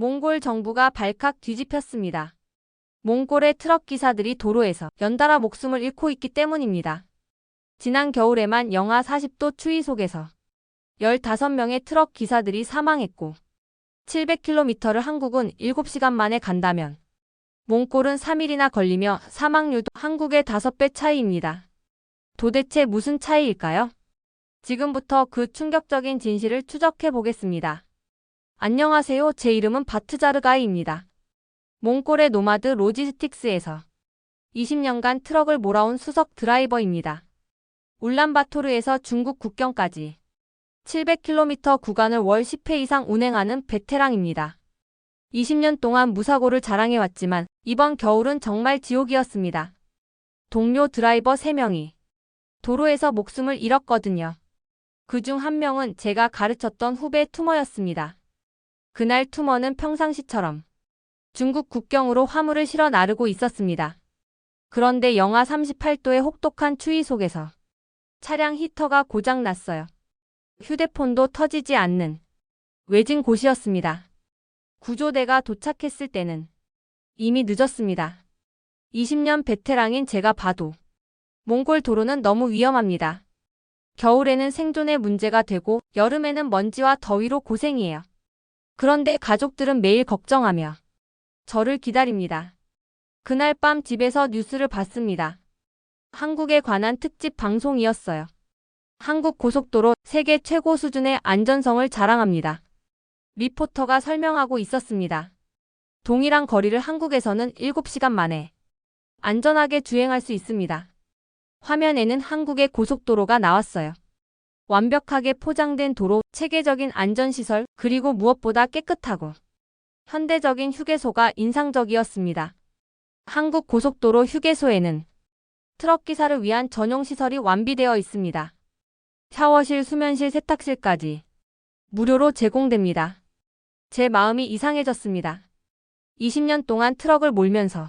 몽골 정부가 발칵 뒤집혔습니다. 몽골의 트럭 기사들이 도로에서 연달아 목숨을 잃고 있기 때문입니다. 지난 겨울에만 영하 40도 추위 속에서 15명의 트럭 기사들이 사망했고 700km를 한국은 7시간 만에 간다면 몽골은 3일이나 걸리며 사망률도 한국의 5배 차이입니다. 도대체 무슨 차이일까요? 지금부터 그 충격적인 진실을 추적해 보겠습니다. 안녕하세요. 제 이름은 바트자르가이입니다. 몽골의 노마드 로지스틱스에서 20년간 트럭을 몰아온 수석 드라이버입니다. 울란바토르에서 중국 국경까지 700km 구간을 월 10회 이상 운행하는 베테랑입니다. 20년 동안 무사고를 자랑해왔지만 이번 겨울은 정말 지옥이었습니다. 동료 드라이버 3명이 도로에서 목숨을 잃었거든요. 그중 한 명은 제가 가르쳤던 후배 투머였습니다. 그날 투머는 평상시처럼 중국 국경으로 화물을 실어 나르고 있었습니다. 그런데 영하 38도의 혹독한 추위 속에서 차량 히터가 고장났어요. 휴대폰도 터지지 않는 외진 곳이었습니다. 구조대가 도착했을 때는 이미 늦었습니다. 20년 베테랑인 제가 봐도 몽골 도로는 너무 위험합니다. 겨울에는 생존의 문제가 되고 여름에는 먼지와 더위로 고생이에요. 그런데 가족들은 매일 걱정하며 저를 기다립니다. 그날 밤 집에서 뉴스를 봤습니다. 한국에 관한 특집 방송이었어요. 한국 고속도로 세계 최고 수준의 안전성을 자랑합니다. 리포터가 설명하고 있었습니다. 동일한 거리를 한국에서는 7시간 만에 안전하게 주행할 수 있습니다. 화면에는 한국의 고속도로가 나왔어요. 완벽하게 포장된 도로, 체계적인 안전시설, 그리고 무엇보다 깨끗하고 현대적인 휴게소가 인상적이었습니다. 한국 고속도로 휴게소에는 트럭 기사를 위한 전용 시설이 완비되어 있습니다. 샤워실, 수면실, 세탁실까지 무료로 제공됩니다. 제 마음이 이상해졌습니다. 20년 동안 트럭을 몰면서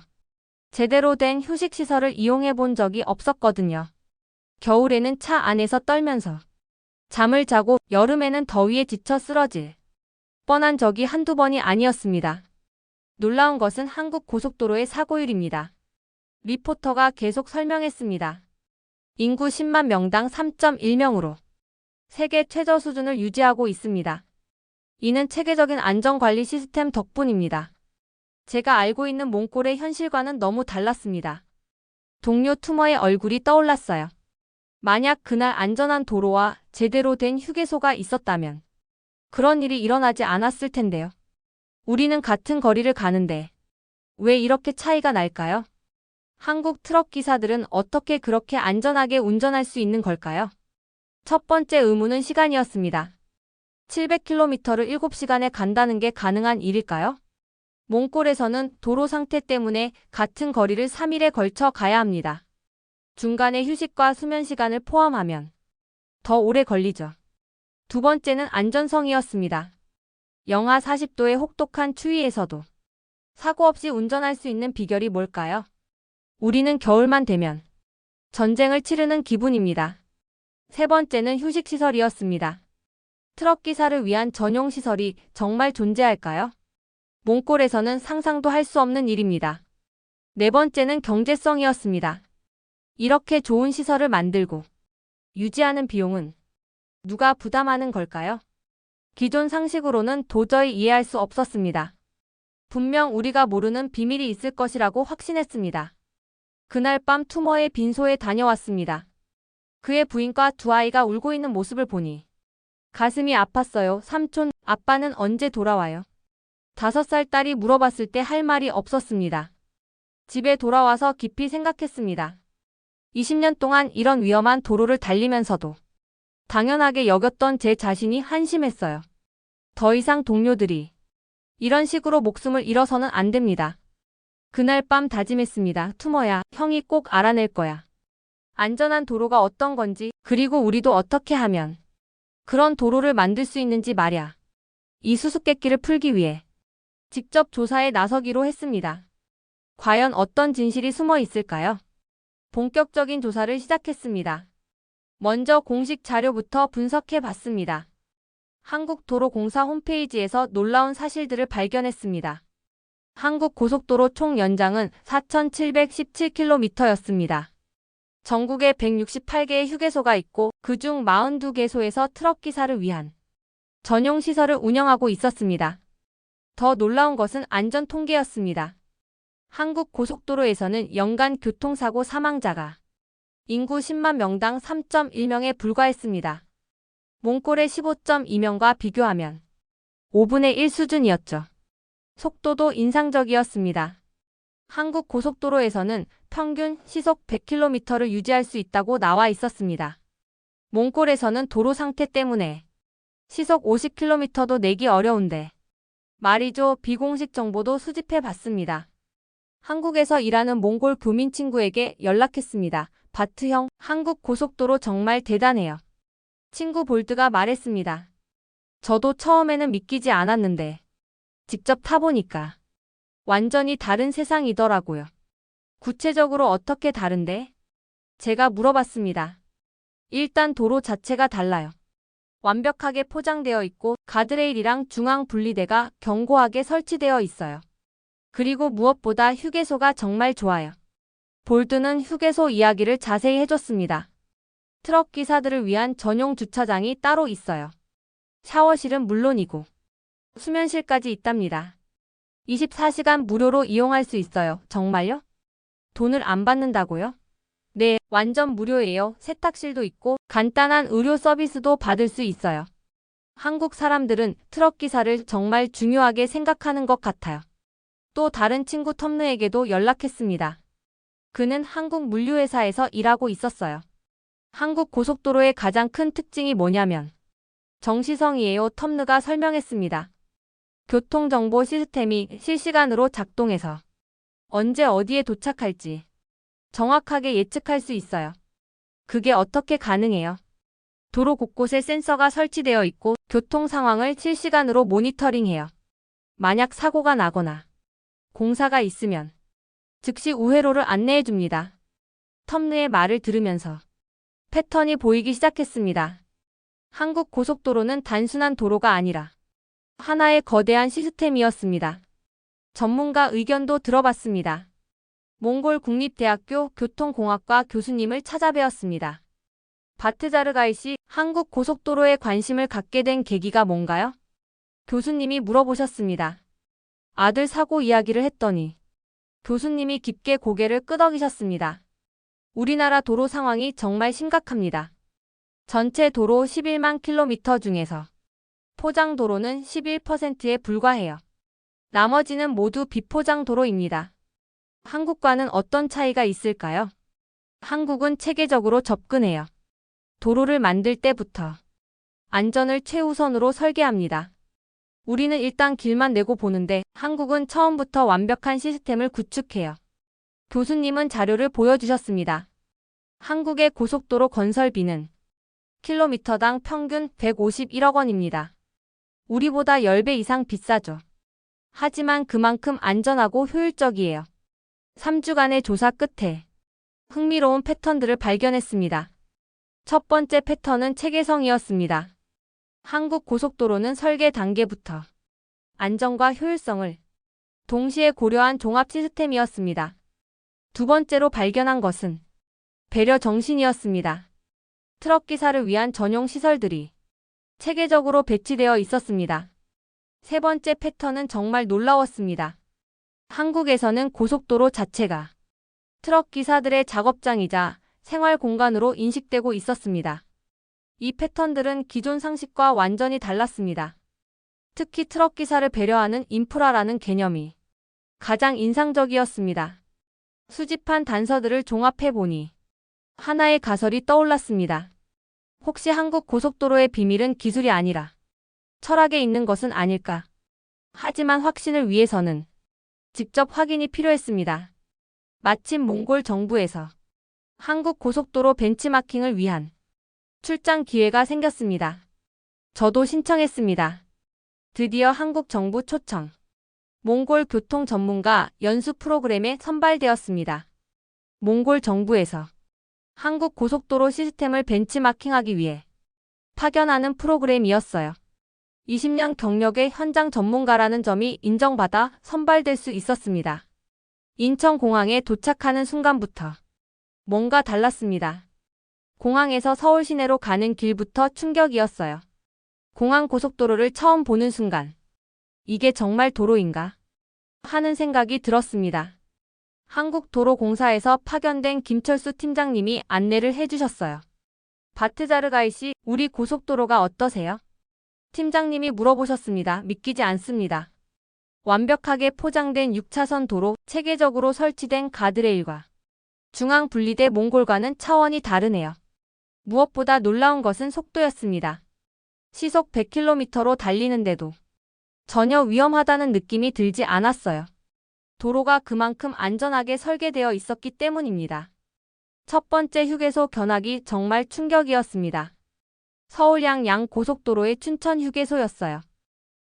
제대로 된 휴식시설을 이용해 본 적이 없었거든요. 겨울에는 차 안에서 떨면서 잠을 자고 여름에는 더위에 지쳐 쓰러질 뻔한 적이 한두 번이 아니었습니다. 놀라운 것은 한국 고속도로의 사고율입니다. 리포터가 계속 설명했습니다. 인구 10만 명당 3.1명으로 세계 최저 수준을 유지하고 있습니다. 이는 체계적인 안전관리 시스템 덕분입니다. 제가 알고 있는 몽골의 현실과는 너무 달랐습니다. 동료 투머의 얼굴이 떠올랐어요. 만약 그날 안전한 도로와 제대로 된 휴게소가 있었다면 그런 일이 일어나지 않았을 텐데요. 우리는 같은 거리를 가는데 왜 이렇게 차이가 날까요? 한국 트럭 기사들은 어떻게 그렇게 안전하게 운전할 수 있는 걸까요? 첫 번째 의문은 시간이었습니다. 700km를 7시간에 간다는 게 가능한 일일까요? 몽골에서는 도로 상태 때문에 같은 거리를 3일에 걸쳐 가야 합니다. 중간에 휴식과 수면 시간을 포함하면 더 오래 걸리죠. 두 번째는 안전성이었습니다. 영하 40도의 혹독한 추위에서도 사고 없이 운전할 수 있는 비결이 뭘까요? 우리는 겨울만 되면 전쟁을 치르는 기분입니다. 세 번째는 휴식시설이었습니다. 트럭 기사를 위한 전용 시설이 정말 존재할까요? 몽골에서는 상상도 할 수 없는 일입니다. 네 번째는 경제성이었습니다. 이렇게 좋은 시설을 만들고 유지하는 비용은 누가 부담하는 걸까요? 기존 상식으로는 도저히 이해할 수 없었습니다. 분명 우리가 모르는 비밀이 있을 것이라고 확신했습니다. 그날 밤 투머의 빈소에 다녀왔습니다. 그의 부인과 두 아이가 울고 있는 모습을 보니 가슴이 아팠어요. 삼촌, 아빠는 언제 돌아와요? 5살 딸이 물어봤을 때 할 말이 없었습니다. 집에 돌아와서 깊이 생각했습니다. 20년 동안 이런 위험한 도로를 달리면서도 당연하게 여겼던 제 자신이 한심했어요. 더 이상 동료들이 이런 식으로 목숨을 잃어서는 안 됩니다. 그날 밤 다짐했습니다. 투머야, 형이 꼭 알아낼 거야. 안전한 도로가 어떤 건지, 그리고 우리도 어떻게 하면 그런 도로를 만들 수 있는지 말야. 이 수수께끼를 풀기 위해 직접 조사에 나서기로 했습니다. 과연 어떤 진실이 숨어 있을까요? 본격적인 조사를 시작했습니다. 먼저 공식 자료부터 분석해 봤습니다. 한국도로공사 홈페이지에서 놀라운 사실들을 발견했습니다. 한국고속도로 총 연장은 4,717km였습니다. 전국에 168개의 휴게소가 있고 그중 42개소에서 트럭기사를 위한 전용 시설을 운영하고 있었습니다. 더 놀라운 것은 안전 통계였습니다. 한국고속도로에서는 연간 교통사고 사망자가 인구 10만 명당 3.1명에 불과했습니다. 몽골의 15.2명과 비교하면 5분의 1 수준이었죠. 속도도 인상적이었습니다. 한국고속도로에서는 평균 시속 100km를 유지할 수 있다고 나와 있었습니다. 몽골에서는 도로 상태 때문에 시속 50km도 내기 어려운데 말이죠. 비공식 정보도 수집해 봤습니다. 한국에서 일하는 몽골 교민 친구에게 연락했습니다. 바트 형, 한국 고속도로 정말 대단해요. 친구 볼트가 말했습니다. 저도 처음에는 믿기지 않았는데 직접 타보니까 완전히 다른 세상이더라고요. 구체적으로 어떻게 다른데? 제가 물어봤습니다. 일단 도로 자체가 달라요. 완벽하게 포장되어 있고 가드레일이랑 중앙 분리대가 견고하게 설치되어 있어요. 그리고 무엇보다 휴게소가 정말 좋아요. 볼트는 휴게소 이야기를 자세히 해줬습니다. 트럭 기사들을 위한 전용 주차장이 따로 있어요. 샤워실은 물론이고 수면실까지 있답니다. 24시간 무료로 이용할 수 있어요. 정말요? 돈을 안 받는다고요? 네, 완전 무료예요. 세탁실도 있고 간단한 의료 서비스도 받을 수 있어요. 한국 사람들은 트럭 기사를 정말 중요하게 생각하는 것 같아요. 또 다른 친구 텀느에게도 연락했습니다. 그는 한국 물류회사에서 일하고 있었어요. 한국 고속도로의 가장 큰 특징이 뭐냐면 정시성이에요. 텀느가 설명했습니다. 교통정보 시스템이 실시간으로 작동해서 언제 어디에 도착할지 정확하게 예측할 수 있어요. 그게 어떻게 가능해요? 도로 곳곳에 센서가 설치되어 있고 교통 상황을 실시간으로 모니터링해요. 만약 사고가 나거나 공사가 있으면 즉시 우회로를 안내해 줍니다. 텀느의 말을 들으면서 패턴이 보이기 시작했습니다. 한국 고속도로는 단순한 도로가 아니라 하나의 거대한 시스템이었습니다. 전문가 의견도 들어봤습니다. 몽골 국립대학교 교통공학과 교수님을 찾아뵈었습니다. 바트자르가이 씨, 한국 고속도로에 관심을 갖게 된 계기가 뭔가요? 교수님이 물어보셨습니다. 아들 사고 이야기를 했더니 교수님이 깊게 고개를 끄덕이셨습니다. 우리나라 도로 상황이 정말 심각합니다. 전체 도로 11만 킬로미터 중에서 포장 도로는 11%에 불과해요. 나머지는 모두 비포장 도로입니다. 한국과는 어떤 차이가 있을까요? 한국은 체계적으로 접근해요. 도로를 만들 때부터 안전을 최우선으로 설계합니다. 우리는 일단 길만 내고 보는데 한국은 처음부터 완벽한 시스템을 구축해요. 교수님은 자료를 보여주셨습니다. 한국의 고속도로 건설비는 킬로미터당 평균 151억 원입니다. 우리보다 10배 이상 비싸죠. 하지만 그만큼 안전하고 효율적이에요. 3주간의 조사 끝에 흥미로운 패턴들을 발견했습니다. 첫 번째 패턴은 체계성이었습니다. 한국 고속도로는 설계 단계부터 안전과 효율성을 동시에 고려한 종합 시스템이었습니다. 두 번째로 발견한 것은 배려 정신이었습니다. 트럭 기사를 위한 전용 시설들이 체계적으로 배치되어 있었습니다. 세 번째 패턴은 정말 놀라웠습니다. 한국에서는 고속도로 자체가 트럭 기사들의 작업장이자 생활 공간으로 인식되고 있었습니다. 이 패턴들은 기존 상식과 완전히 달랐습니다. 특히 트럭 기사를 배려하는 인프라라는 개념이 가장 인상적이었습니다. 수집한 단서들을 종합해보니 하나의 가설이 떠올랐습니다. 혹시 한국 고속도로의 비밀은 기술이 아니라 철학에 있는 것은 아닐까? 하지만 확신을 위해서는 직접 확인이 필요했습니다. 마침 몽골 정부에서 한국 고속도로 벤치마킹을 위한 출장 기회가 생겼습니다. 저도 신청했습니다. 드디어 한국 정부 초청. 몽골 교통 전문가 연수 프로그램에 선발되었습니다. 몽골 정부에서 한국 고속도로 시스템을 벤치마킹하기 위해 파견하는 프로그램이었어요. 20년 경력의 현장 전문가라는 점이 인정받아 선발될 수 있었습니다. 인천공항에 도착하는 순간부터 뭔가 달랐습니다. 공항에서 서울 시내로 가는 길부터 충격이었어요. 공항 고속도로를 처음 보는 순간 이게 정말 도로인가? 하는 생각이 들었습니다. 한국도로공사에서 파견된 김철수 팀장님이 안내를 해주셨어요. 바트자르가이 씨, 우리 고속도로가 어떠세요? 팀장님이 물어보셨습니다. 믿기지 않습니다. 완벽하게 포장된 6차선 도로, 체계적으로 설치된 가드레일과 중앙 분리대 몽골과는 차원이 다르네요. 무엇보다 놀라운 것은 속도였습니다. 시속 100km로 달리는데도 전혀 위험하다는 느낌이 들지 않았어요. 도로가 그만큼 안전하게 설계되어 있었기 때문입니다. 첫 번째 휴게소 견학이 정말 충격이었습니다. 서울양 고속도로의 춘천 휴게소였어요.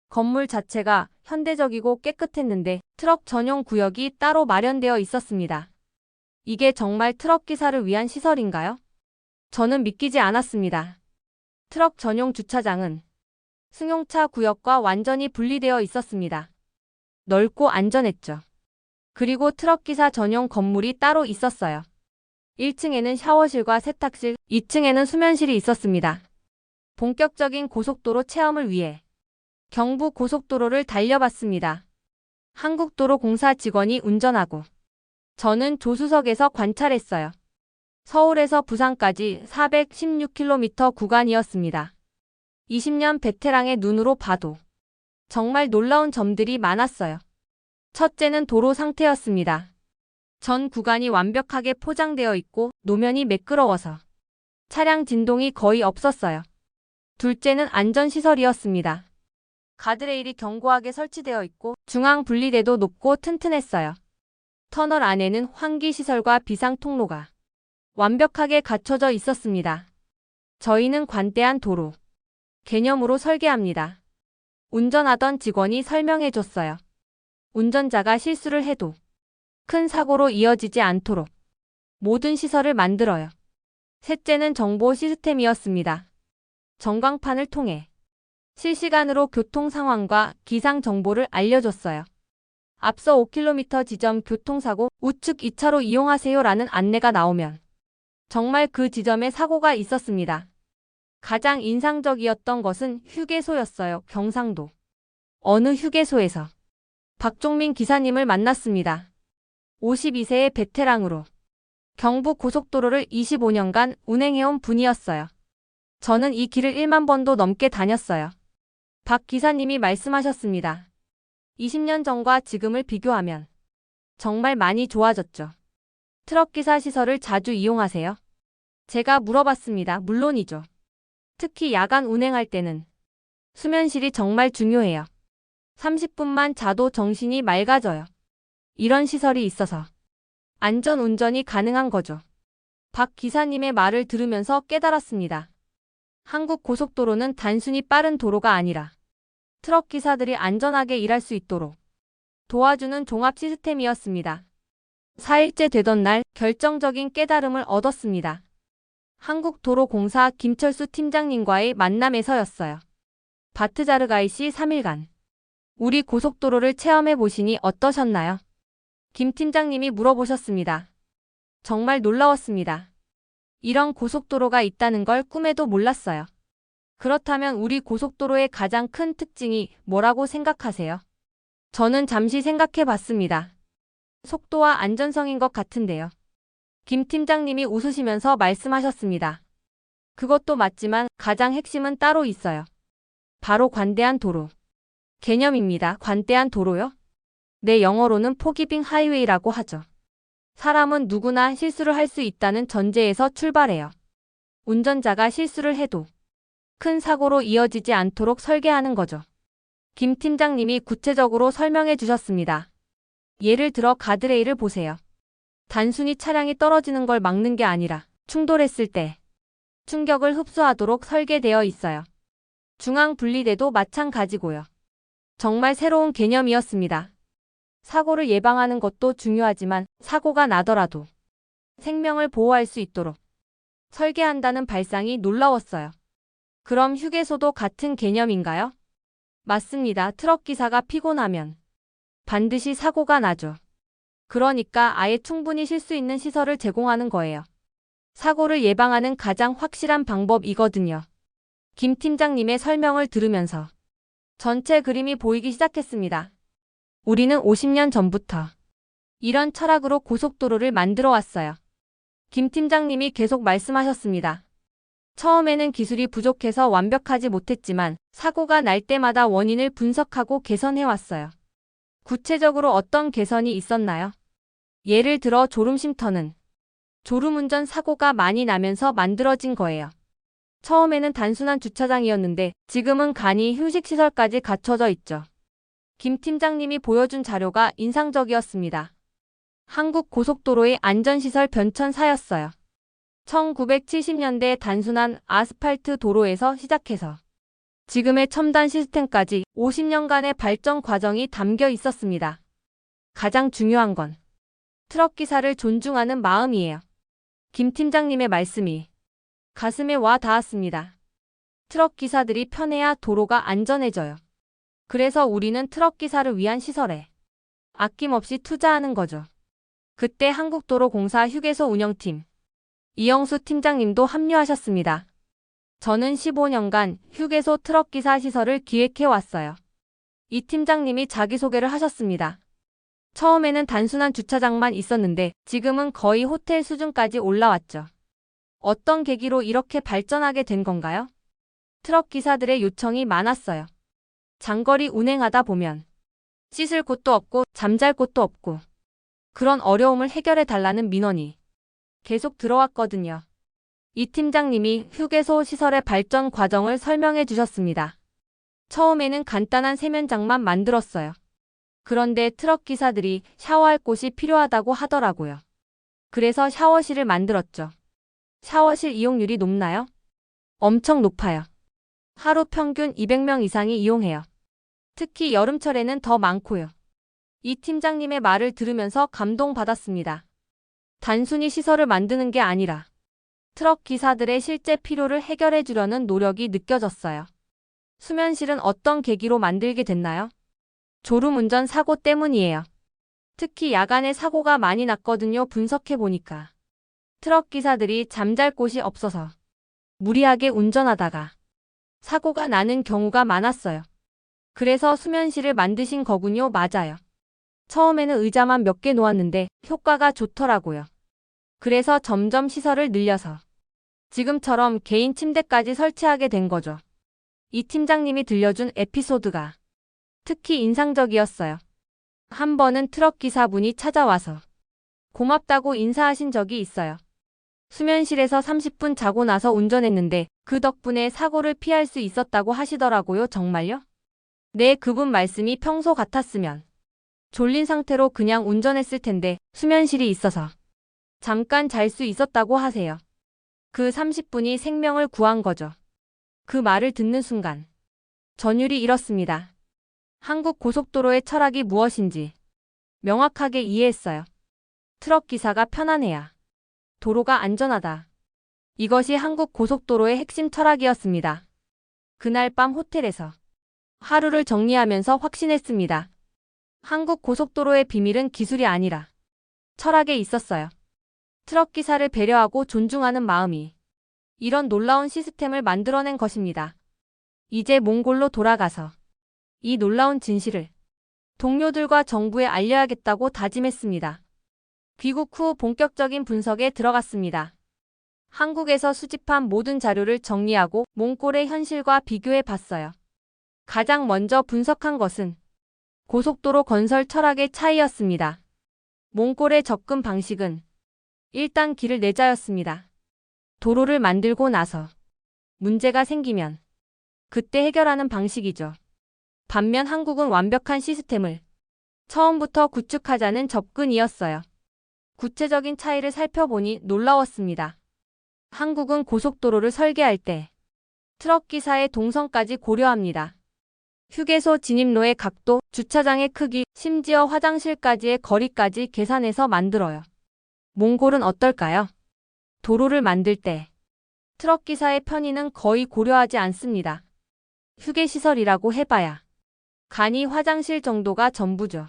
건물 자체가 현대적이고 깨끗했는데 트럭 전용 구역이 따로 마련되어 있었습니다. 이게 정말 트럭 기사를 위한 시설인가요? 저는 믿기지 않았습니다. 트럭 전용 주차장은 승용차 구역과 완전히 분리되어 있었습니다. 넓고 안전했죠. 그리고 트럭 기사 전용 건물이 따로 있었어요. 1층에는 샤워실과 세탁실, 2층에는 수면실이 있었습니다. 본격적인 고속도로 체험을 위해 경부 고속도로를 달려봤습니다. 한국도로공사 직원이 운전하고 저는 조수석에서 관찰했어요. 서울에서 부산까지 416km 구간이었습니다. 20년 베테랑의 눈으로 봐도 정말 놀라운 점들이 많았어요. 첫째는 도로 상태였습니다. 전 구간이 완벽하게 포장되어 있고 노면이 매끄러워서 차량 진동이 거의 없었어요. 둘째는 안전시설이었습니다. 가드레일이 견고하게 설치되어 있고 중앙 분리대도 높고 튼튼했어요. 터널 안에는 환기시설과 비상통로가 완벽하게 갖춰져 있었습니다. 저희는 관대한 도로 개념으로 설계합니다. 운전하던 직원이 설명해줬어요. 운전자가 실수를 해도 큰 사고로 이어지지 않도록 모든 시설을 만들어요. 셋째는 정보 시스템이었습니다. 전광판을 통해 실시간으로 교통 상황과 기상 정보를 알려줬어요. 앞서 5km 지점 교통사고 우측 2차로 이용하세요라는 안내가 나오면 정말 그 지점에 사고가 있었습니다. 가장 인상적이었던 것은 휴게소였어요. 경상도 어느 휴게소에서 박종민 기사님을 만났습니다. 52세의 베테랑으로 경부 고속도로를 25년간 운행해온 분이었어요. 저는 이 길을 1만 번도 넘게 다녔어요. 박 기사님이 말씀하셨습니다. 20년 전과 지금을 비교하면 정말 많이 좋아졌죠. 트럭기사 시설을 자주 이용하세요? 제가 물어봤습니다. 물론이죠. 특히 야간 운행할 때는 수면실이 정말 중요해요. 30분만 자도 정신이 맑아져요. 이런 시설이 있어서 안전 운전이 가능한 거죠. 박 기사님의 말을 들으면서 깨달았습니다. 한국 고속도로는 단순히 빠른 도로가 아니라 트럭 기사들이 안전하게 일할 수 있도록 도와주는 종합 시스템이었습니다. 4일째 되던 날 결정적인 깨달음을 얻었습니다. 한국도로공사 김철수 팀장님과의 만남에서였어요. 바트자르가이 씨 3일간 우리 고속도로를 체험해 보시니 어떠셨나요? 김 팀장님이 물어보셨습니다. 정말 놀라웠습니다. 이런 고속도로가 있다는 걸 꿈에도 몰랐어요. 그렇다면 우리 고속도로의 가장 큰 특징이 뭐라고 생각하세요? 저는 잠시 생각해 봤습니다. 속도와 안전성인 것 같은데요. 김 팀장님이 웃으시면서 말씀하셨습니다. 그것도 맞지만 가장 핵심은 따로 있어요. 바로 관대한 도로 개념입니다. 관대한 도로요? 네, 영어로는 포기빙 하이웨이라고 하죠. 사람은 누구나 실수를 할 수 있다는 전제에서 출발해요. 운전자가 실수를 해도 큰 사고로 이어지지 않도록 설계하는 거죠. 김 팀장님이 구체적으로 설명해 주셨습니다. 예를 들어 가드레일을 보세요. 단순히 차량이 떨어지는 걸 막는 게 아니라 충돌했을 때 충격을 흡수하도록 설계되어 있어요. 중앙 분리대도 마찬가지고요. 정말 새로운 개념이었습니다. 사고를 예방하는 것도 중요하지만 사고가 나더라도 생명을 보호할 수 있도록 설계한다는 발상이 놀라웠어요. 그럼 휴게소도 같은 개념인가요? 맞습니다. 트럭 기사가 피곤하면 반드시 사고가 나죠. 그러니까 아예 충분히 쉴 수 있는 시설을 제공하는 거예요. 사고를 예방하는 가장 확실한 방법이거든요. 김 팀장님의 설명을 들으면서 전체 그림이 보이기 시작했습니다. 우리는 50년 전부터 이런 철학으로 고속도로를 만들어 왔어요. 김 팀장님이 계속 말씀하셨습니다. 처음에는 기술이 부족해서 완벽하지 못했지만 사고가 날 때마다 원인을 분석하고 개선해 왔어요. 구체적으로 어떤 개선이 있었나요? 예를 들어 졸음쉼터는 졸음운전 사고가 많이 나면서 만들어진 거예요. 처음에는 단순한 주차장이었는데 지금은 간이 휴식시설까지 갖춰져 있죠. 김 팀장님이 보여준 자료가 인상적이었습니다. 한국 고속도로의 안전시설 변천사였어요. 1970년대 단순한 아스팔트 도로에서 시작해서 지금의 첨단 시스템까지 50년간의 발전 과정이 담겨 있었습니다. 가장 중요한 건 트럭 기사를 존중하는 마음이에요. 김 팀장님의 말씀이 가슴에 와 닿았습니다. 트럭 기사들이 편해야 도로가 안전해져요. 그래서 우리는 트럭 기사를 위한 시설에 아낌없이 투자하는 거죠. 그때 한국도로공사 휴게소 운영팀 이영수 팀장님도 합류하셨습니다. 저는 15년간 휴게소 트럭 기사 시설을 기획해 왔어요. 이 팀장님이 자기소개를 하셨습니다. 처음에는 단순한 주차장만 있었는데 지금은 거의 호텔 수준까지 올라왔죠. 어떤 계기로 이렇게 발전하게 된 건가요? 트럭 기사들의 요청이 많았어요. 장거리 운행하다 보면 씻을 곳도 없고 잠잘 곳도 없고 그런 어려움을 해결해 달라는 민원이 계속 들어왔거든요. 이 팀장님이 휴게소 시설의 발전 과정을 설명해 주셨습니다. 처음에는 간단한 세면장만 만들었어요. 그런데 트럭 기사들이 샤워할 곳이 필요하다고 하더라고요. 그래서 샤워실을 만들었죠. 샤워실 이용률이 높나요? 엄청 높아요. 하루 평균 200명 이상이 이용해요. 특히 여름철에는 더 많고요. 이 팀장님의 말을 들으면서 감동받았습니다. 단순히 시설을 만드는 게 아니라 트럭 기사들의 실제 필요를 해결해 주려는 노력이 느껴졌어요. 수면실은 어떤 계기로 만들게 됐나요? 졸음운전 사고 때문이에요. 특히 야간에 사고가 많이 났거든요. 분석해 보니까 트럭 기사들이 잠잘 곳이 없어서 무리하게 운전하다가 사고가 나는 경우가 많았어요. 그래서 수면실을 만드신 거군요. 맞아요. 처음에는 의자만 몇 개 놓았는데 효과가 좋더라고요. 그래서 점점 시설을 늘려서 지금처럼 개인 침대까지 설치하게 된 거죠. 이 팀장님이 들려준 에피소드가 특히 인상적이었어요. 한 번은 트럭 기사분이 찾아와서 고맙다고 인사하신 적이 있어요. 수면실에서 30분 자고 나서 운전했는데 그 덕분에 사고를 피할 수 있었다고 하시더라고요. 정말요? 네, 그분 말씀이 평소 같았으면 졸린 상태로 그냥 운전했을 텐데 수면실이 있어서 잠깐 잘 수 있었다고 하세요. 그 30분이 생명을 구한 거죠. 그 말을 듣는 순간 전율이 일었습니다. 한국 고속도로의 철학이 무엇인지 명확하게 이해했어요. 트럭 기사가 편안해야 도로가 안전하다. 이것이 한국 고속도로의 핵심 철학이었습니다. 그날 밤 호텔에서 하루를 정리하면서 확신했습니다. 한국 고속도로의 비밀은 기술이 아니라 철학에 있었어요. 트럭 기사를 배려하고 존중하는 마음이 이런 놀라운 시스템을 만들어낸 것입니다. 이제 몽골로 돌아가서 이 놀라운 진실을 동료들과 정부에 알려야겠다고 다짐했습니다. 귀국 후 본격적인 분석에 들어갔습니다. 한국에서 수집한 모든 자료를 정리하고 몽골의 현실과 비교해 봤어요. 가장 먼저 분석한 것은 고속도로 건설 철학의 차이였습니다. 몽골의 접근 방식은 일단 길을 내자였습니다. 도로를 만들고 나서 문제가 생기면 그때 해결하는 방식이죠. 반면 한국은 완벽한 시스템을 처음부터 구축하자는 접근이었어요. 구체적인 차이를 살펴보니 놀라웠습니다. 한국은 고속도로를 설계할 때 트럭 기사의 동선까지 고려합니다. 휴게소 진입로의 각도, 주차장의 크기, 심지어 화장실까지의 거리까지 계산해서 만들어요. 몽골은 어떨까요? 도로를 만들 때 트럭 기사의 편의는 거의 고려하지 않습니다. 휴게시설이라고 해봐야 간이 화장실 정도가 전부죠.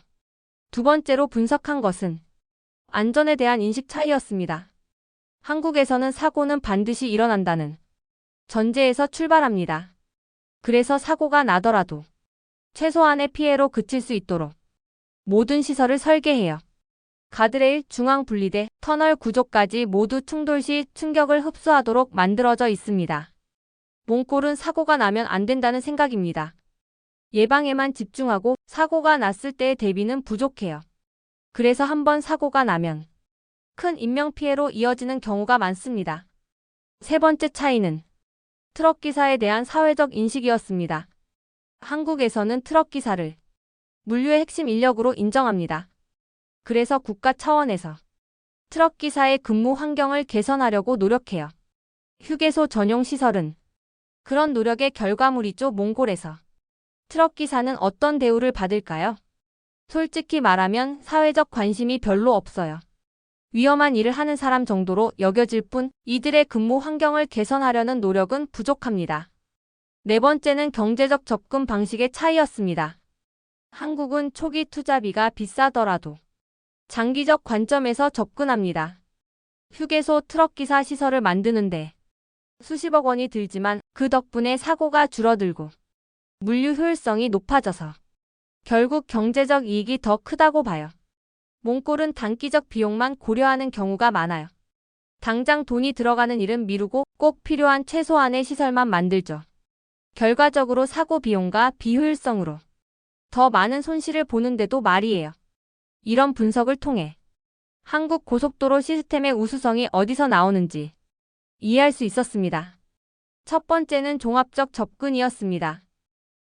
두 번째로 분석한 것은 안전에 대한 인식 차이였습니다. 한국에서는 사고는 반드시 일어난다는 전제에서 출발합니다. 그래서 사고가 나더라도 최소한의 피해로 그칠 수 있도록 모든 시설을 설계해요. 가드레일, 중앙 분리대, 터널 구조까지 모두 충돌 시 충격을 흡수하도록 만들어져 있습니다. 몽골은 사고가 나면 안 된다는 생각입니다. 예방에만 집중하고 사고가 났을 때의 대비는 부족해요. 그래서 한번 사고가 나면 큰 인명피해로 이어지는 경우가 많습니다. 세 번째 차이는 트럭 기사에 대한 사회적 인식이었습니다. 한국에서는 트럭 기사를 물류의 핵심 인력으로 인정합니다. 그래서 국가 차원에서 트럭 기사의 근무 환경을 개선하려고 노력해요. 휴게소 전용 시설은 그런 노력의 결과물이죠. 몽골에서 트럭 기사는 어떤 대우를 받을까요? 솔직히 말하면 사회적 관심이 별로 없어요. 위험한 일을 하는 사람 정도로 여겨질 뿐 이들의 근무 환경을 개선하려는 노력은 부족합니다. 네 번째는 경제적 접근 방식의 차이였습니다. 한국은 초기 투자비가 비싸더라도 장기적 관점에서 접근합니다. 휴게소 트럭기사 시설을 만드는데 수십억 원이 들지만 그 덕분에 사고가 줄어들고 물류 효율성이 높아져서 결국 경제적 이익이 더 크다고 봐요. 몽골은 단기적 비용만 고려하는 경우가 많아요. 당장 돈이 들어가는 일은 미루고 꼭 필요한 최소한의 시설만 만들죠. 결과적으로 사고 비용과 비효율성으로 더 많은 손실을 보는데도 말이에요. 이런 분석을 통해 한국 고속도로 시스템의 우수성이 어디서 나오는지 이해할 수 있었습니다. 첫 번째는 종합적 접근이었습니다.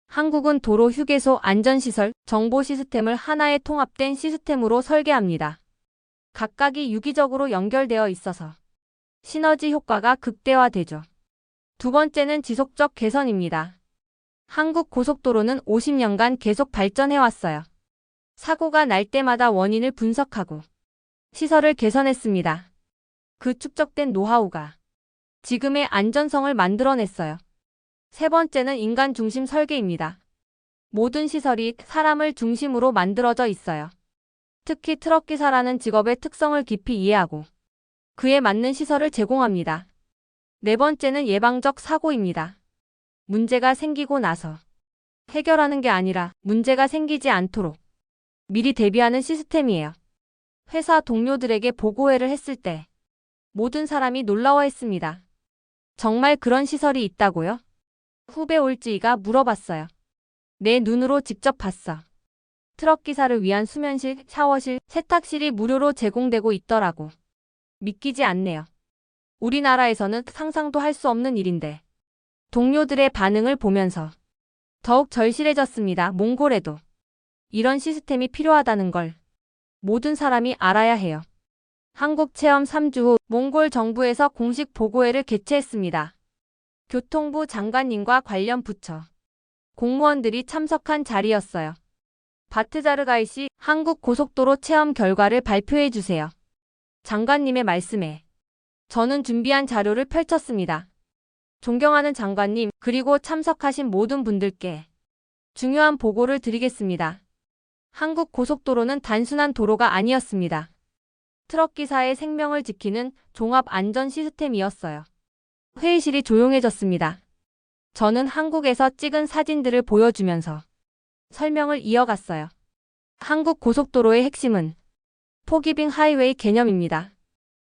한국은 도로, 휴게소, 안전시설, 정보 시스템을 하나의 통합된 시스템으로 설계합니다. 각각이 유기적으로 연결되어 있어서 시너지 효과가 극대화되죠. 두 번째는 지속적 개선입니다. 한국 고속도로는 50년간 계속 발전해왔어요. 사고가 날 때마다 원인을 분석하고 시설을 개선했습니다. 그 축적된 노하우가 지금의 안전성을 만들어냈어요. 세 번째는 인간 중심 설계입니다. 모든 시설이 사람을 중심으로 만들어져 있어요. 특히 트럭기사라는 직업의 특성을 깊이 이해하고 그에 맞는 시설을 제공합니다. 네 번째는 예방적 사고입니다. 문제가 생기고 나서 해결하는 게 아니라 문제가 생기지 않도록 미리 대비하는 시스템이에요. 회사 동료들에게 보고회를 했을 때 모든 사람이 놀라워했습니다. 정말 그런 시설이 있다고요? 후배 올지이가 물어봤어요. 내 눈으로 직접 봤어. 트럭 기사를 위한 수면실, 샤워실, 세탁실이 무료로 제공되고 있더라고. 믿기지 않네요. 우리나라에서는 상상도 할 수 없는 일인데 동료들의 반응을 보면서 더욱 절실해졌습니다. 몽골에도 이런 시스템이 필요하다는 걸 모든 사람이 알아야 해요. 한국 체험 3주 후 몽골 정부에서 공식 보고회를 개최했습니다. 교통부 장관님과 관련 부처 공무원들이 참석한 자리였어요. 바트자르가이 씨, 한국 고속도로 체험 결과를 발표해 주세요. 장관님의 말씀에 저는 준비한 자료를 펼쳤습니다. 존경하는 장관님, 그리고 참석하신 모든 분들께 중요한 보고를 드리겠습니다. 한국 고속도로는 단순한 도로가 아니었습니다. 트럭 기사의 생명을 지키는 종합 안전 시스템이었어요. 회의실이 조용해졌습니다. 저는 한국에서 찍은 사진들을 보여주면서 설명을 이어갔어요. 한국 고속도로의 핵심은 포기빙 하이웨이 개념입니다.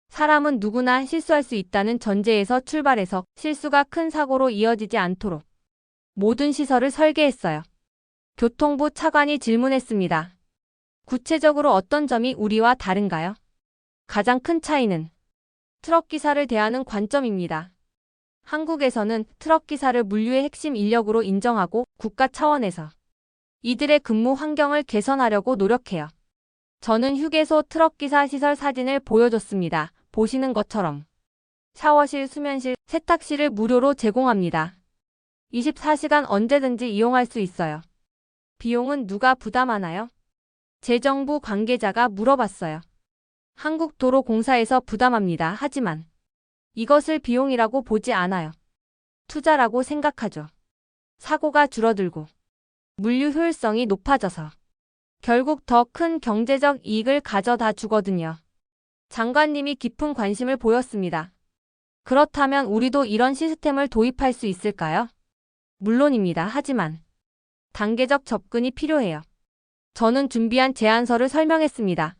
사람은 누구나 실수할 수 있다는 전제에서 출발해서 실수가 큰 사고로 이어지지 않도록 모든 시설을 설계했어요. 교통부 차관이 질문했습니다. 구체적으로 어떤 점이 우리와 다른가요? 가장 큰 차이는 트럭 기사를 대하는 관점입니다. 한국에서는 트럭 기사를 물류의 핵심 인력으로 인정하고 국가 차원에서 이들의 근무 환경을 개선하려고 노력해요. 저는 휴게소 트럭 기사 시설 사진을 보여줬습니다. 보시는 것처럼 샤워실, 수면실, 세탁실을 무료로 제공합니다. 24시간 언제든지 이용할 수 있어요. 비용은 누가 부담하나요? 재정부 관계자가 물어봤어요. 한국도로공사에서 부담합니다. 하지만 이것을 비용이라고 보지 않아요. 투자라고 생각하죠. 사고가 줄어들고 물류 효율성이 높아져서 결국 더 큰 경제적 이익을 가져다 주거든요. 장관님이 깊은 관심을 보였습니다. 그렇다면 우리도 이런 시스템을 도입할 수 있을까요? 물론입니다. 하지만 단계적 접근이 필요해요. 저는 준비한 제안서를 설명했습니다.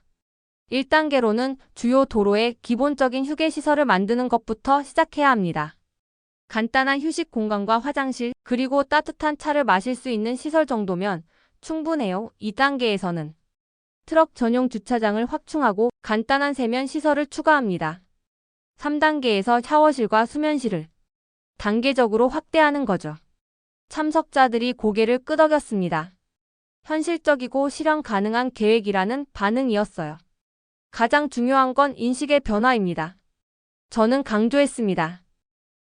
1단계로는 주요 도로에 기본적인 휴게시설을 만드는 것부터 시작해야 합니다. 간단한 휴식 공간과 화장실, 그리고 따뜻한 차를 마실 수 있는 시설 정도면 충분해요. 2단계에서는 트럭 전용 주차장을 확충하고 간단한 세면 시설을 추가합니다. 3단계에서 샤워실과 수면실을 단계적으로 확대하는 거죠. 참석자들이 고개를 끄덕였습니다. 현실적이고 실현 가능한 계획이라는 반응이었어요. 가장 중요한 건 인식의 변화입니다. 저는 강조했습니다.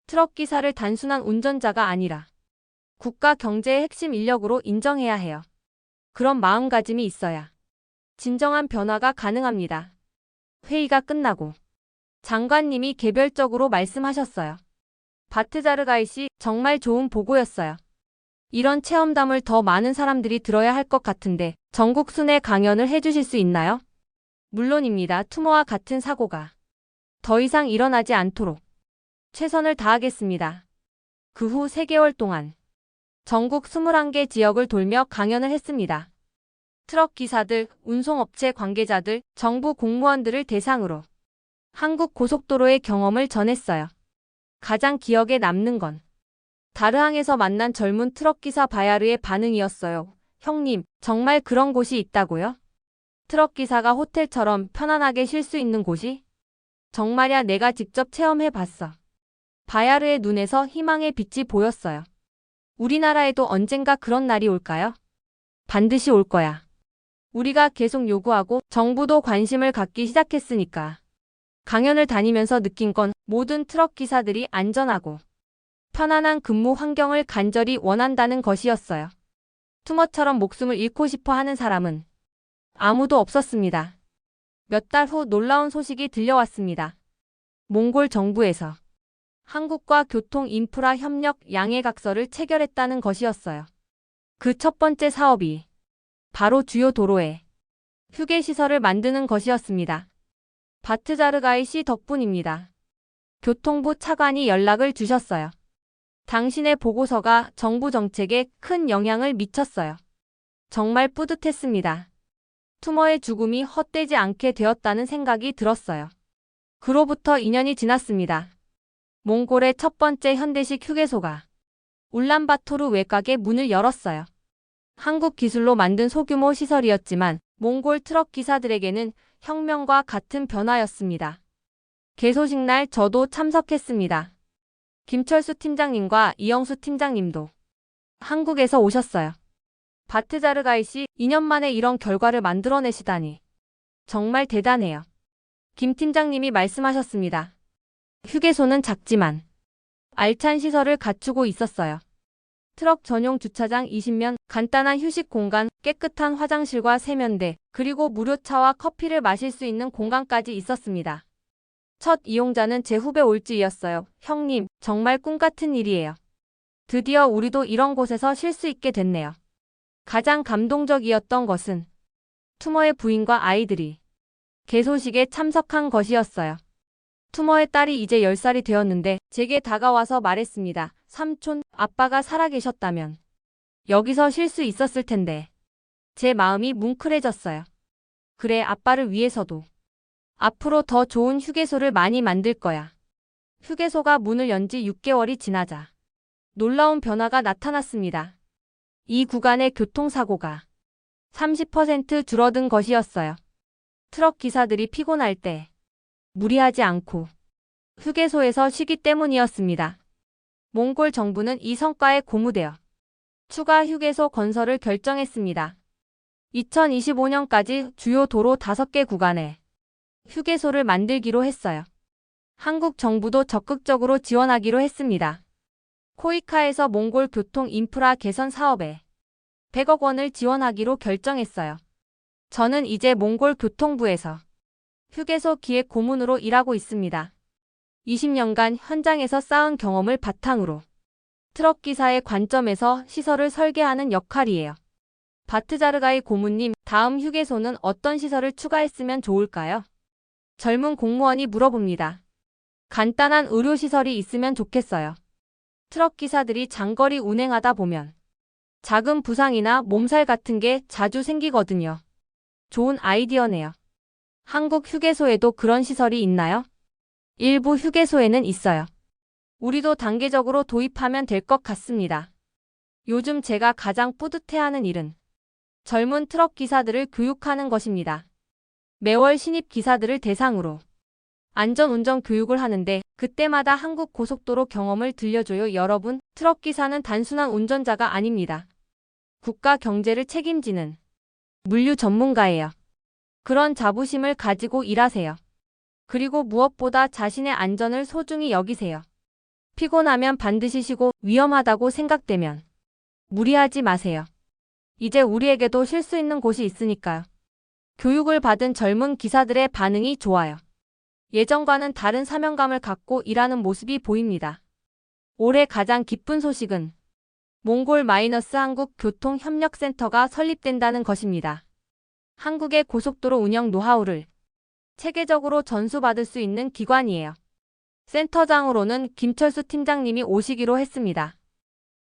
트럭 기사를 단순한 운전자가 아니라 국가 경제의 핵심 인력으로 인정해야 해요. 그런 마음가짐이 있어야 진정한 변화가 가능합니다. 회의가 끝나고 장관님이 개별적으로 말씀하셨어요. 바트자르가이 씨, 정말 좋은 보고였어요. 이런 체험담을 더 많은 사람들이 들어야 할 것 같은데 전국 순회 강연을 해주실 수 있나요? 물론입니다. 투모와 같은 사고가 더 이상 일어나지 않도록 최선을 다하겠습니다. 그 후 3개월 동안 전국 21개 지역을 돌며 강연을 했습니다. 트럭 기사들, 운송업체 관계자들, 정부 공무원들을 대상으로 한국 고속도로의 경험을 전했어요. 가장 기억에 남는 건 다르항에서 만난 젊은 트럭기사 바야르의 반응이었어요. 형님, 정말 그런 곳이 있다고요? 트럭기사가 호텔처럼 편안하게 쉴 수 있는 곳이? 정말야, 내가 직접 체험해봤어. 바야르의 눈에서 희망의 빛이 보였어요. 우리나라에도 언젠가 그런 날이 올까요? 반드시 올 거야. 우리가 계속 요구하고 정부도 관심을 갖기 시작했으니까. 강연을 다니면서 느낀 건 모든 트럭 기사들이 안전하고 편안한 근무 환경을 간절히 원한다는 것이었어요. 투머처럼 목숨을 잃고 싶어 하는 사람은 아무도 없었습니다. 몇 달 후 놀라운 소식이 들려왔습니다. 몽골 정부에서 한국과 교통 인프라 협력 양해각서를 체결했다는 것이었어요. 그 첫 번째 사업이 바로 주요 도로에 휴게시설을 만드는 것이었습니다. 바트자르가이 씨 덕분입니다. 교통부 차관이 연락을 주셨어요. 당신의 보고서가 정부 정책에 큰 영향을 미쳤어요. 정말 뿌듯했습니다. 투머의 죽음이 헛되지 않게 되었다는 생각이 들었어요. 그로부터 2년이 지났습니다. 몽골의 첫 번째 현대식 휴게소가 울란바토르 외곽에 문을 열었어요. 한국 기술로 만든 소규모 시설이었지만 몽골 트럭 기사들에게는 혁명과 같은 변화였습니다. 개소식 날 저도 참석했습니다. 김철수 팀장님과 이영수 팀장님도 한국에서 오셨어요. 바트자르가이 씨, 2년 만에 이런 결과를 만들어내시다니 정말 대단해요. 김 팀장님이 말씀하셨습니다. 휴게소는 작지만 알찬 시설을 갖추고 있었어요. 트럭 전용 주차장 20면, 간단한 휴식 공간, 깨끗한 화장실과 세면대, 그리고 무료 차와 커피를 마실 수 있는 공간까지 있었습니다. 첫 이용자는 제 후배 올지이었어요. 형님, 정말 꿈같은 일이에요. 드디어 우리도 이런 곳에서 쉴 수 있게 됐네요. 가장 감동적이었던 것은 투머의 부인과 아이들이 개소식에 참석한 것이었어요. 투머의 딸이 이제 10살이 되었는데 제게 다가와서 말했습니다. 삼촌, 아빠가 살아계셨다면 여기서 쉴 수 있었을 텐데. 제 마음이 뭉클해졌어요. 그래, 아빠를 위해서도 앞으로 더 좋은 휴게소를 많이 만들 거야. 휴게소가 문을 연 지 6개월이 지나자 놀라운 변화가 나타났습니다. 이 구간의 교통사고가 30% 줄어든 것이었어요. 트럭 기사들이 피곤할 때 무리하지 않고 휴게소에서 쉬기 때문이었습니다. 몽골 정부는 이 성과에 고무되어 추가 휴게소 건설을 결정했습니다. 2025년까지 주요 도로 5개 구간에 휴게소를 만들기로 했어요. 한국 정부도 적극적으로 지원하기로 했습니다. 코이카에서 몽골 교통 인프라 개선 사업에 100억 원을 지원하기로 결정했어요. 저는 이제 몽골 교통부에서 휴게소 기획 고문으로 일하고 있습니다. 20년간 현장에서 쌓은 경험을 바탕으로 트럭 기사의 관점에서 시설을 설계하는 역할이에요. 바트자르가이 고문님, 다음 휴게소는 어떤 시설을 추가했으면 좋을까요? 젊은 공무원이 물어봅니다. 간단한 의료시설이 있으면 좋겠어요. 트럭 기사들이 장거리 운행하다 보면 작은 부상이나 몸살 같은 게 자주 생기거든요. 좋은 아이디어네요. 한국 휴게소에도 그런 시설이 있나요? 일부 휴게소에는 있어요. 우리도 단계적으로 도입하면 될 것 같습니다. 요즘 제가 가장 뿌듯해하는 일은 젊은 트럭 기사들을 교육하는 것입니다. 매월 신입 기사들을 대상으로 안전운전 교육을 하는데 그때마다 한국 고속도로 경험을 들려줘요. 여러분, 트럭 기사는 단순한 운전자가 아닙니다. 국가 경제를 책임지는 물류 전문가예요. 그런 자부심을 가지고 일하세요. 그리고 무엇보다 자신의 안전을 소중히 여기세요. 피곤하면 반드시 쉬고 위험하다고 생각되면 무리하지 마세요. 이제 우리에게도 쉴 수 있는 곳이 있으니까요. 교육을 받은 젊은 기사들의 반응이 좋아요. 예전과는 다른 사명감을 갖고 일하는 모습이 보입니다. 올해 가장 기쁜 소식은 몽골-한국교통협력센터가 설립된다는 것입니다. 한국의 고속도로 운영 노하우를 체계적으로 전수받을 수 있는 기관이에요. 센터장으로는 김철수 팀장님이 오시기로 했습니다.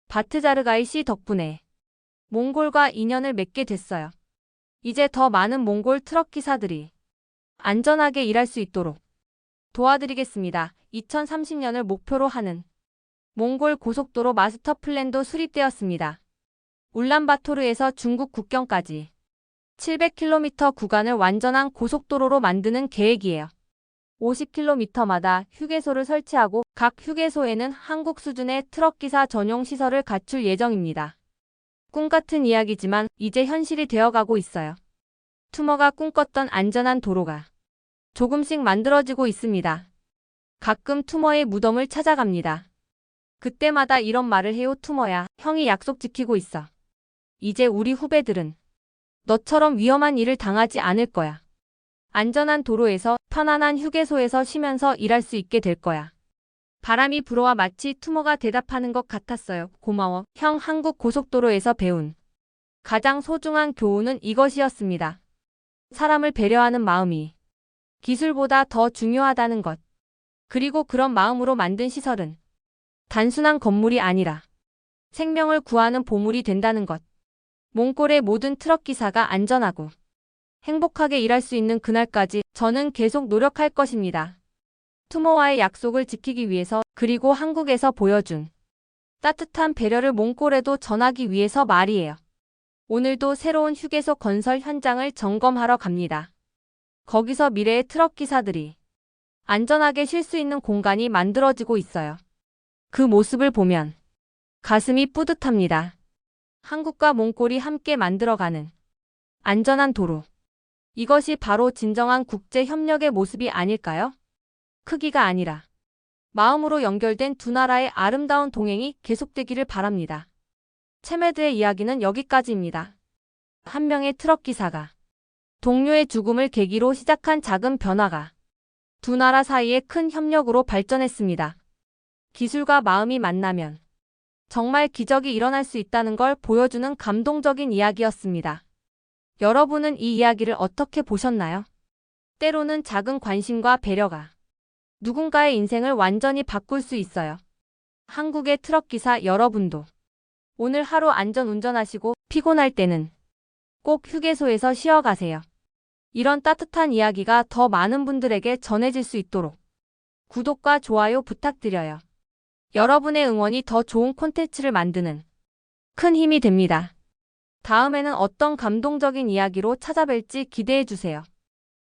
바트자르가이 씨 덕분에 몽골과 인연을 맺게 됐어요. 이제 더 많은 몽골 트럭 기사들이 안전하게 일할 수 있도록 도와드리겠습니다. 2030년을 목표로 하는 몽골 고속도로 마스터 플랜도 수립되었습니다. 울란바토르에서 중국 국경까지 700km 구간을 완전한 고속도로로 만드는 계획이에요. 50km마다 휴게소를 설치하고 각 휴게소에는 한국 수준의 트럭기사 전용 시설을 갖출 예정입니다. 꿈같은 이야기지만 이제 현실이 되어가고 있어요. 투머가 꿈꿨던 안전한 도로가 조금씩 만들어지고 있습니다. 가끔 투머의 무덤을 찾아갑니다. 그때마다 이런 말을 해요. 투머야, 형이 약속 지키고 있어. 이제 우리 후배들은 너처럼 위험한 일을 당하지 않을 거야. 안전한 도로에서 편안한 휴게소에서 쉬면서 일할 수 있게 될 거야. 바람이 불어와 마치 투머가 대답하는 것 같았어요. 고마워. 형. 한국 고속도로에서 배운 가장 소중한 교훈은 이것이었습니다. 사람을 배려하는 마음이 기술보다 더 중요하다는 것. 그리고 그런 마음으로 만든 시설은 단순한 건물이 아니라 생명을 구하는 보물이 된다는 것. 몽골의 모든 트럭 기사가 안전하고 행복하게 일할 수 있는 그날까지 저는 계속 노력할 것입니다. 투모와의 약속을 지키기 위해서, 그리고 한국에서 보여준 따뜻한 배려를 몽골에도 전하기 위해서 말이에요. 오늘도 새로운 휴게소 건설 현장을 점검하러 갑니다. 거기서 미래의 트럭 기사들이 안전하게 쉴 수 있는 공간이 만들어지고 있어요. 그 모습을 보면 가슴이 뿌듯합니다. 한국과 몽골이 함께 만들어가는 안전한 도로. 이것이 바로 진정한 국제 협력의 모습이 아닐까요? 크기가 아니라 마음으로 연결된 두 나라의 아름다운 동행이 계속되기를 바랍니다. 체메드의 이야기는 여기까지입니다. 한 명의 트럭 기사가 동료의 죽음을 계기로 시작한 작은 변화가 두 나라 사이의 큰 협력으로 발전했습니다. 기술과 마음이 만나면 정말 기적이 일어날 수 있다는 걸 보여주는 감동적인 이야기였습니다. 여러분은 이 이야기를 어떻게 보셨나요? 때로는 작은 관심과 배려가 누군가의 인생을 완전히 바꿀 수 있어요. 한국의 트럭 기사 여러분도 오늘 하루 안전 운전하시고 피곤할 때는 꼭 휴게소에서 쉬어가세요. 이런 따뜻한 이야기가 더 많은 분들에게 전해질 수 있도록 구독과 좋아요 부탁드려요. 여러분의 응원이 더 좋은 콘텐츠를 만드는 큰 힘이 됩니다. 다음에는 어떤 감동적인 이야기로 찾아뵐지 기대해주세요.